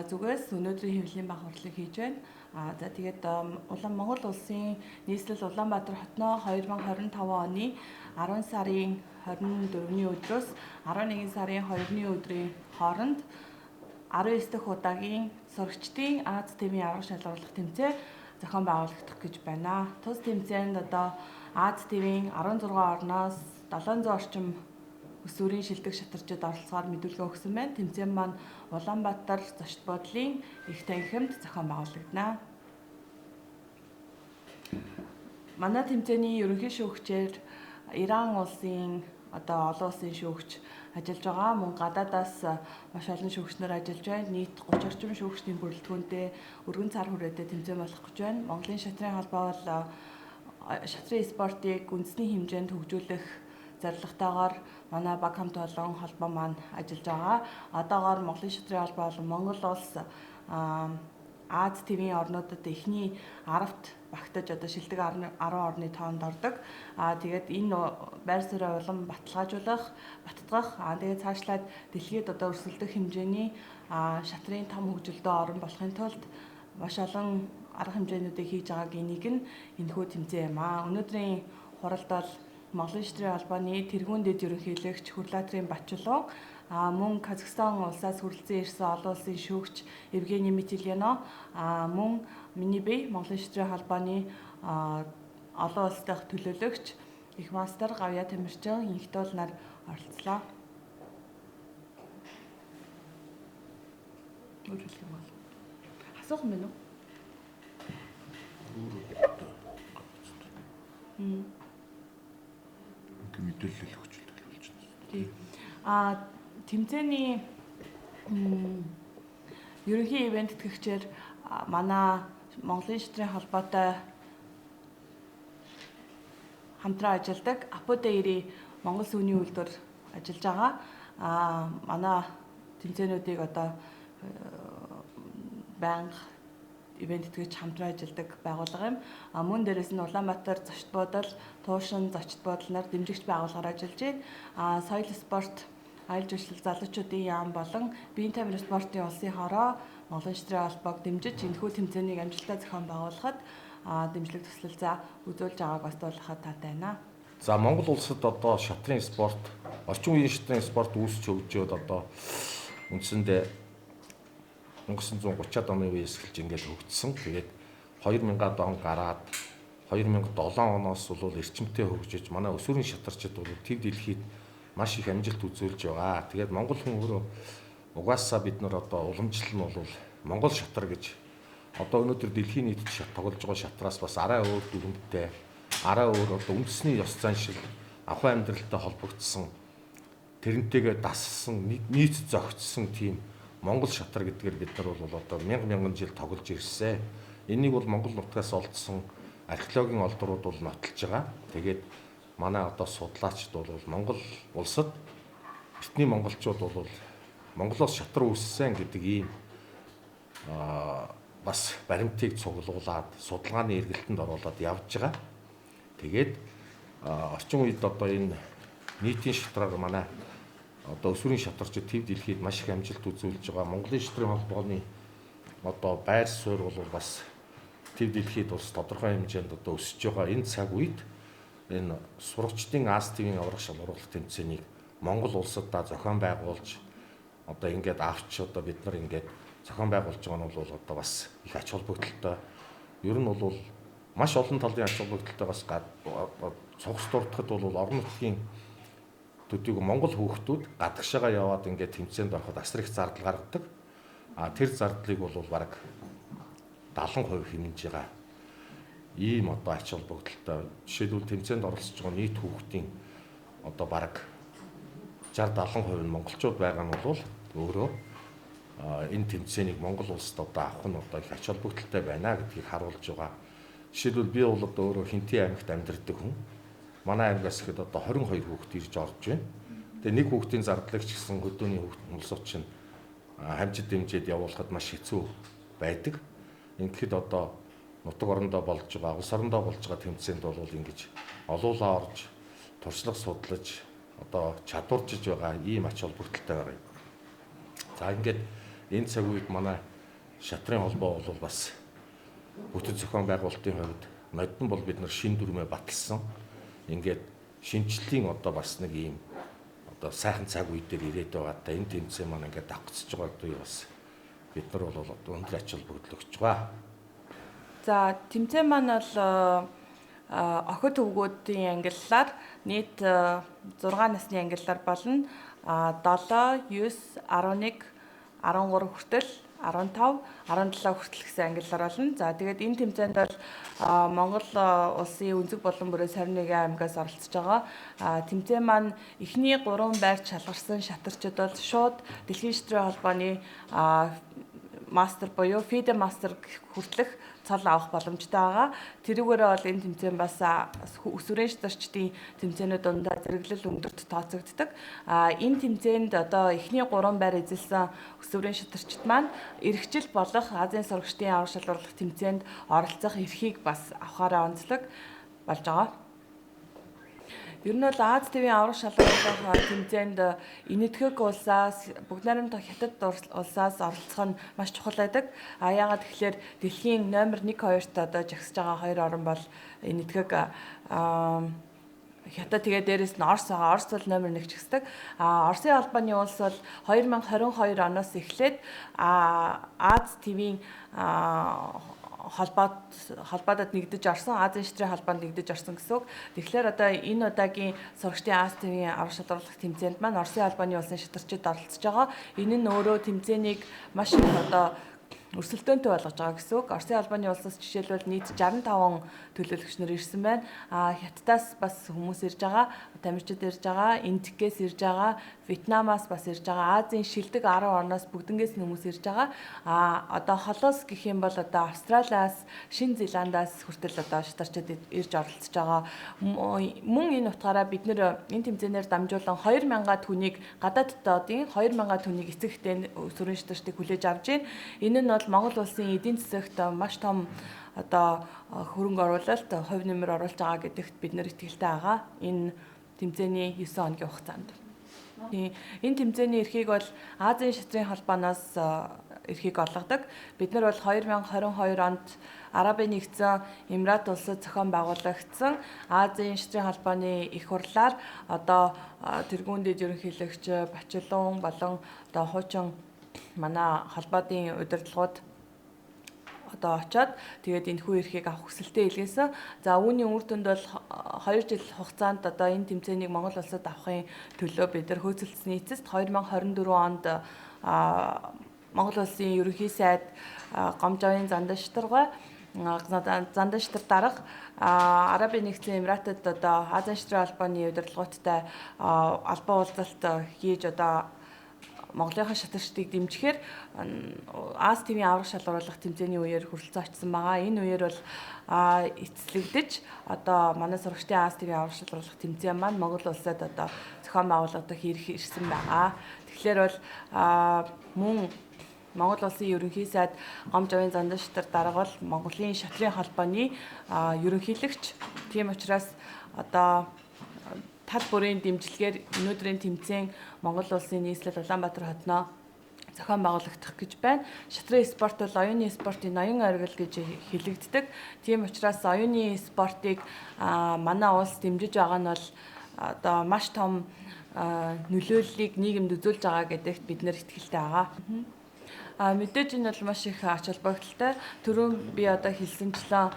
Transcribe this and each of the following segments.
зүгээс өнөөдрийн хэвлэлийн баг хурлыг хийж байна. За тэгээд Монгол улсын нийслэл Улаанбаатар хотноо 2025 оны 10 сарын 24-ний өдрөөс 11 сарын 2-ны өдрийн хооронд 19 дахь удаагийн сурагчдын Аз тивийн аврах шалгаруулах тэмцээн зохион байгуулагдах гэж байна. Тус тэмцээнд одоо Аз тивийн 16 орноос 700 орчим өсвөрийн шилдэг шатарчид оролцохоор мэдүүлгээ өгсөн байна. Тэмцээн маань Улаанбаатар зочд буудлын их танхимд зохион байгуулагдана. Манай тэмцээний ерөнхий шүүгчээр Иран улсын олон улсын шүүгч ажиллаж байгаа. Мөн гадаадаас маш олон шүүгчнэр ажиллаж байна. Нийт 30 орчим шүүгчдийн бүрэлдэхүүнтэй өргөн цар хүрээтэй тэмцээн болох гэж байна. Монголын шатрын холбоо бол шатрын спортыг үндэсний хэмжээнд хөгжүүлэх зорилготойгоор манай баг хамт олон холбоо маань ажиллаж байгаа. Одоогоор Монголын шатрын холбоо болон Монгол улс Аз тивийн орнуудад эхний 10-т багтаж одоо шилдэг 10 орны тоонд ордог. Тэгээд энэ байр суурь улам баталгаажуулах, баттгах, тэгээд цаашлаад дэлхийд одоо өрсөлдөх хэмжээний шатрын том хөгжилдөө орон болохын тулд маш олон арга хэмжээнүүдийг хийж байгаагийн нэг нь энэхүү тэмцээн юм аа. Өнөөдрийн хуралд бол Монголын шатрын холбооны тэргүүн дэд ерөнхийлөгч Хүрлаатрын Бачлуу мөн Казахстан улсаас хүрэлцэн ирсэн олон улсын шүүгч Евгений Митильяно мөн миний бие Монголын шатрын холбооны олон улс дахь төлөөлөгч их мастер Гавья Тамирчин инх туулнаар оролцлоо. Асуух юм байна уу? Мэдээлэл өгчлөлт болж байна. Тэмцээний ерөнхий ивент тэтгэгчээр манай Монголын шатрын холбоотой хамтран ажилладаг Аподейри Монгол сүүний үйлдвэр ажиллаж байгаа. Манай тэмцээнүүдийг одоо байнга ивент тэтгэгч хамтран ажилладаг байгууллага юм. Мөн дээрээс нь Улаанбаатар зочд буудал, Туушин зочд буудлаар дэмжигч байгууллагаар ажиллаж байна. Соёл спорт, аялал жуулчлал залуучуудын яам болон биеийн тамирын спортын улсын хороо Монголын шатрын холбоог дэмжиж энэхүү тэмцээнийг амжилттай зохион байгуулахад дэмжлэг туслалцаа үзүүлж байгааг бас дуулгахад таатай байна. За Монгол улсад одоо шатрын спорт, орчин үеийн шатрын спорт үүсч хөгжөөд одоо үндсэндээ 1930-аад оны үеэс эхэлж ингээд хөгжсөн. Тэгээд 2000-аад он гараад 2007 оноос бол эрчимтэй хөгжиж манай өсвөрийн шатарчид бол төв дэлхийд маш их амжилт үзүүлж байгаа. Тэгээд монгол хүн өөрөө угаасаа бид нар одоо уламжлал нь бол монгол шатар гэж одоо өнөөдөр дэлхийн нийтэд тоглож байгаа шатраас бас арай өөр дүрмтэй, арай өөр одоо үндэсний ёс заншил, ахуй амьдралтай холбогдсон, тэрнтэйгээ дассан, нийт зохицсон тийм монгол шатар гэдгээр бид нар бол одоо мянган жил тоглож ирсэн. Энийг бол монгол нутгаас олдсон археологийн олдрууд бол нотолж байгаа. Тэгээд манай одоо судлаачид бол монгол улсад эртний монголчууд бол Монголоос шатар үүссэн гэдэг ийм бас баримтыг цуглуулад судалгааны эргэлтэнд оруулаад явж байгаа. Тэгээд орчин үед одоо энэ нийтийн шатраар манай одоо өсвөрийн шатарчид төв дэлхийд маш их амжилт үзүүлж байгаа. Монголын шатрын холбооны одоо байр суурь бол бас төв дэлхийд бас тодорхой хэмжээнд одоо өсөж байгаа. Энэ цаг үед энэ сурагчдын Аз тивийн аврах шалгаруулах тэмцээнийг Монгол улсадаа зохион байгуулж одоо ингээд авч одоо бид нар ингээд зохион байгуулж байгаа нь бол одоо бас их ач холбогдолтой. Ер нь бол маш олон талын ач холбогдолтой бас цогц дуртахад бол орон нутгийн төдийгүй монгол хүүхдүүд гадагшаага яваад ингээд тэмцээнд ороход асар их зардал гаргадаг. Тэр зардлыг бол бараг 70% хэмнэж байгаа. Ийм одоо ач холбогдолтой. Жишээлбэл тэмцээнд оролцож байгаа нийт хүүхдийн одоо бараг 60-70% нь монголчууд байгаа нь бол өөрөө энэ тэмцээнийг Монгол улсад одоо авах нь одоо их ач холбогдолтой байна гэдгийг харуулж байгаа. Жишээлбэл би бол одоо өөрөө Хинтээ аймагт амьдардаг хүн. Манай аймагаас ихэд одоо 22 хүүхэд ирж орж байна. Тэгээ нэг хүүхдийн зардлыг ч гэсэн хөдөөний улсууд чинь хамжид дэмжиж явуулахад маш хэцүү байдаг. Ингээд одоо нутаг орондоо болж байгаа, улс орондоо болж байгаа тэмцээнд бол ингэж олуулаа орж, туршлага судлаж, одоо чадваржиж байгаа ийм ач холбогдолтой байгаа юм. За ингээд энэ цаг үед манай шатрын холбоо бол бас бүтэц зохион байгуулалтын хувьд модон бол бид нар шин дүрмээ баталсан. Ингээд шинжлэлийн одоо бас нэг ийм одоо сайхан цаг үе дээр ирээд байгаа та энэ тэмцээн маань ингээд давхцаж байгаа гэдэг бас бид нар бол одоо өндөр ач холбогдол өгч байгаа. За тэмцээн маань бол охид өвгүүдийн ангиллаар нийт 6 насны ангиллаар болно. 7, 9, 11, 13 хүртэл 15, 17 хүртэл гэсэн ангиллаар болно. За тэгээд энэ тэмцээнд бол Монгол улсын өнцөг болон бүрээс 21 аймагаас оролцож байгаа. Тэмцээн маань эхний 3 байрч шалгарсан шатарчид бол шууд Дэлхийн шатрын холбооны мастер буюу FIDE мастер хүртэлх цол авах боломжтой байгаа. Тэрүүгээрээ бол энэ тэмцээн бас өсвөрийн шатарчдын тэмцээнүүд дундаа зэрэглэл өндөрт тооцогддог. Энэ тэмцээнд одоо эхний 3 байр эзэлсэн өсвөрийн шатарчд маань эрхжил болох Азийн сурагчдын аврах шалгуурлах тэмцээнд оролцох эрхийг бас авахаараа онцлог болж байгаа. Ер нь бол Аз ТV-ийн аврах шалгуурлах тэмцээнд энэтхэг улсаас бүгд найрамдах хятад улсаас оролцох нь маш чухал байдаг. Яагаад тэгэхээр дэлхийн номер 1 2-т одоо жагсаж байгаа хоёр орн бол энэтхэг хятад тэгээ дээрэс нь Орос байгаа. Орос бол номер 1 жагсдаг. Оросын албаны улс бол 2022 оноос эхлээд Аз ТV-ийн холбоодод нэгдэж орсон, Азийн шатрын холбоонд нэгдэж орсон гэсэн үг. Тэгэхээр одоо энэ удаагийн сурагчдын Аз ТV-ийн аврах шалгуурлах тэмцээнд маань Оросын албаны улсын шатарчид оролцож байгаа. Энэ нь өөрөө тэмцээнийг маш их одоо өрсөлдөөнтэй болгож байгаа гэсэн үг. Оросын албаны улсаас жишээлбэл нийт 65 төлөөлөгч нар ирсэн байна. Хятадаас бас хүмүүс ирж байгаа, тамирчид ирж байгаа, Индикээс ирж байгаа, Вьетнамаас бас ирж байгаа, Азийн шилдэг 10 орноос бүгднгээс хүмүүс ирж байгаа. Одоо холоос гэх юм бол одоо Австралиас, Шинэ Зеландаас хүртэл одоо шатарчид ирж оролцож байгаа. Мөн энэ утгаараа бид нэр энэ тэмцээнээр дамжуулан 2000 түүнийг гадаад дотоодын 2000 түүнийг эцэгтэй өсвөрийн шатарчдыг хүлээж авч байна. Энэ нь бол Монгол улсын эдийн засагт маш том одоо хөрөнгө оруулалт, хувь нэмэр оруулж байгаа гэдэгт бид нэр итгэлтэй байгаа. Энэ тэмцээний 9 хоногийн хугацаанд. Энэ тэмцээний эрхийг бол Азийн шатрын холбооноос эрхийг олгодог. Бид нар бол 2022 онд Арабын нэгдсэн Эмират улсад зохион байгуулагдсан Азийн шатрын холбооны их хурлаар одоо тэргүүн дэд ерөнхийлөгч Бачилуун болон одоо хуучин манай холбоодын удирдлагууд одоо очоод тэгээд энэхүү эрхийг авах хүсэлтэд илгээсэн. За үүний үр дүнд бол 2 жил хугацаанд одоо энэ тэмцээнийг Монгол улсад авахын төлөө бид нар хөөцөлдсөний эцэст 2024 онд Монгол улсын ерөнхий сайд Гомжовын Занданштргаа Занданштар дарга Арабын нэгдсэн Эмиратад одоо Азийн шатрын холбооны удирдлагуудтай албан уулзалт хийж одоо Монголынхаа шатарчдыг дэмжихээр Аз ТV-ийн аврах шалгуурлах тэмцээний үеэр хүрэлцэн очсон байгаа. Энэ үеэр бол эцэслэгдэж одоо манай сурагчдын Аз ТV-ийн аврах шалгуурлах тэмцээн маань Монгол улсад одоо зохион байгуулагдах эрх ирсэн байгаа. Тэгэхээр бол мөн Монгол улсын ерөнхий сайд Гомжовын Занданштар дарга бол Монголын шатрын холбооны ерөнхийлөгч. Тийм учраас одоо тал бүрийн дэмжлэгээр өнөөдрийн тэмцээн Монгол улсын нийслэл Улаанбаатар хотноо зохион байгуулагдах гэж байна. Шатрын спорт бол оюуны спортын ноён оргил гэж хэлэгддэг. Тийм учраас оюуны спортыг манай улс дэмжиж байгаа нь бол одоо маш том нөлөөллийг нийгэмд үзүүлж байгаа гэдэгт бид нэр итгэлтэй байгаа. Мэдээж энэ бол маш их ач холбогдолтой. Түрүүн би одоо хэлсэнчлэн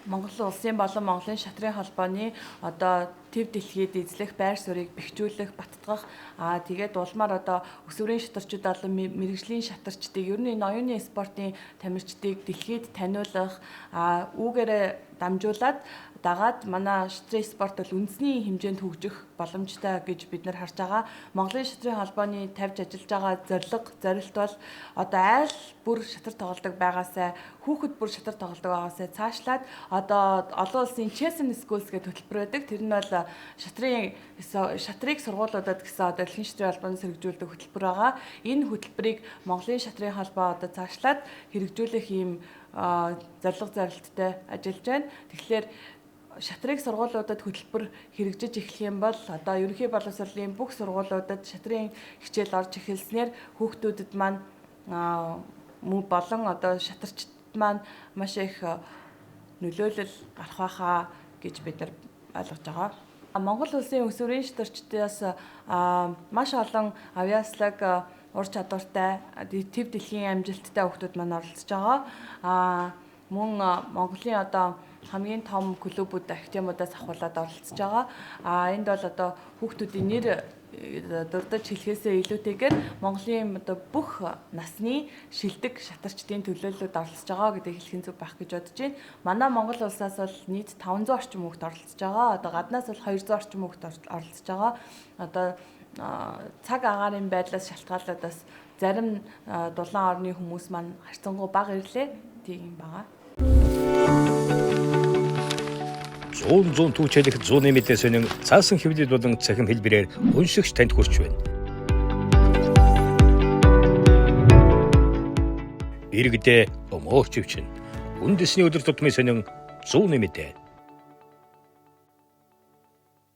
Монгол улсын болон Монголын шатрын холбооны одоо төв дэлхийд эзлэх байр суурийг бэхжүүлэх, баттгах тэгээд улмаар одоо өсвөрийн шатарчид болон мэрэгжлийн шатарчдыг ер нь энэ оюуны спортын тамирчдыг дэлхийд таниулах үүгээрээ дамжуулаад дагаад манай шатрын спорт бол үндэсний хэмжээнд хөгжих боломжтой гэж бид нар харж байгаа. Монголын шатрын холбооны тавьж ажиллаж байгаа зорилт бол одоо айл бүр шатар тоглодог байгаасаа хүүхэд бүр шатар тоглодог байгаасаа цаашлаад одоо олон улсын Chelsea Schools гэдэг хөтөлбөр байдаг. Тэр нь бол шатрыг сургуулиудад гэсэн одоо Дэлхийн шатрын холбооноос хэрэгжүүлдэг хөтөлбөр байгаа. Энэ хөтөлбөрийг Монголын шатрын холбоо одоо цаашлаад хэрэгжүүлэх ийм зорилттой ажиллаж байна. Тэгэхээр шатрыг сургуулиудад хөтөлбөр хэрэгжиж эхлэх юм бол одоо ерөнхий боловсролын бүх сургуулиудад шатрын хичээл орж эхэлснээр хүүхдүүдэд маань болон одоо шатарчд маань маш их нөлөөлөл гарах байхаа гэж бид нар ойлгож байгаа. Монгол улсын өсвөрийн шатарчдаас маш олон авиаслаг ур чадвартай төв дэлхийн амжилттай хүүхдүүд маань оролцож байгаа. Мөн Монголын одоо хамгийн том клубүүд академиудаас ахуулаад оролцож байгаа. Энд бол одоо хүүхдүүдийн нэр дурдж хэлхээсээ илүүтэйгээр Монголын одоо бүх насны шилдэг шатарчдын төлөөлөлд оролцож байгаа гэдэг хэлхэн зүг байх гэж бодож байна. Манай Монгол улсаас бол нийт 500 орчим хүүхд оролцож байгаа. Одоо гаднаас бол 200 орчим хүүхд оролцож байгаа. Одоо цаг агаарын байдлаас шалтгаалаад бас зарим дулаан орны хүмүүс маань харьцангуй бага ирлээ. Тийм байгаа. Зүүн түүчэлэх зүүнний мэдээ сонин цаасан хэвлэл болон цахим хэлбэрээр уншигч танд хүрч байна. Иргэдээ өмөөч өвчин. Үндэсний өдөр тутмын сонин зүүнний мэдээ.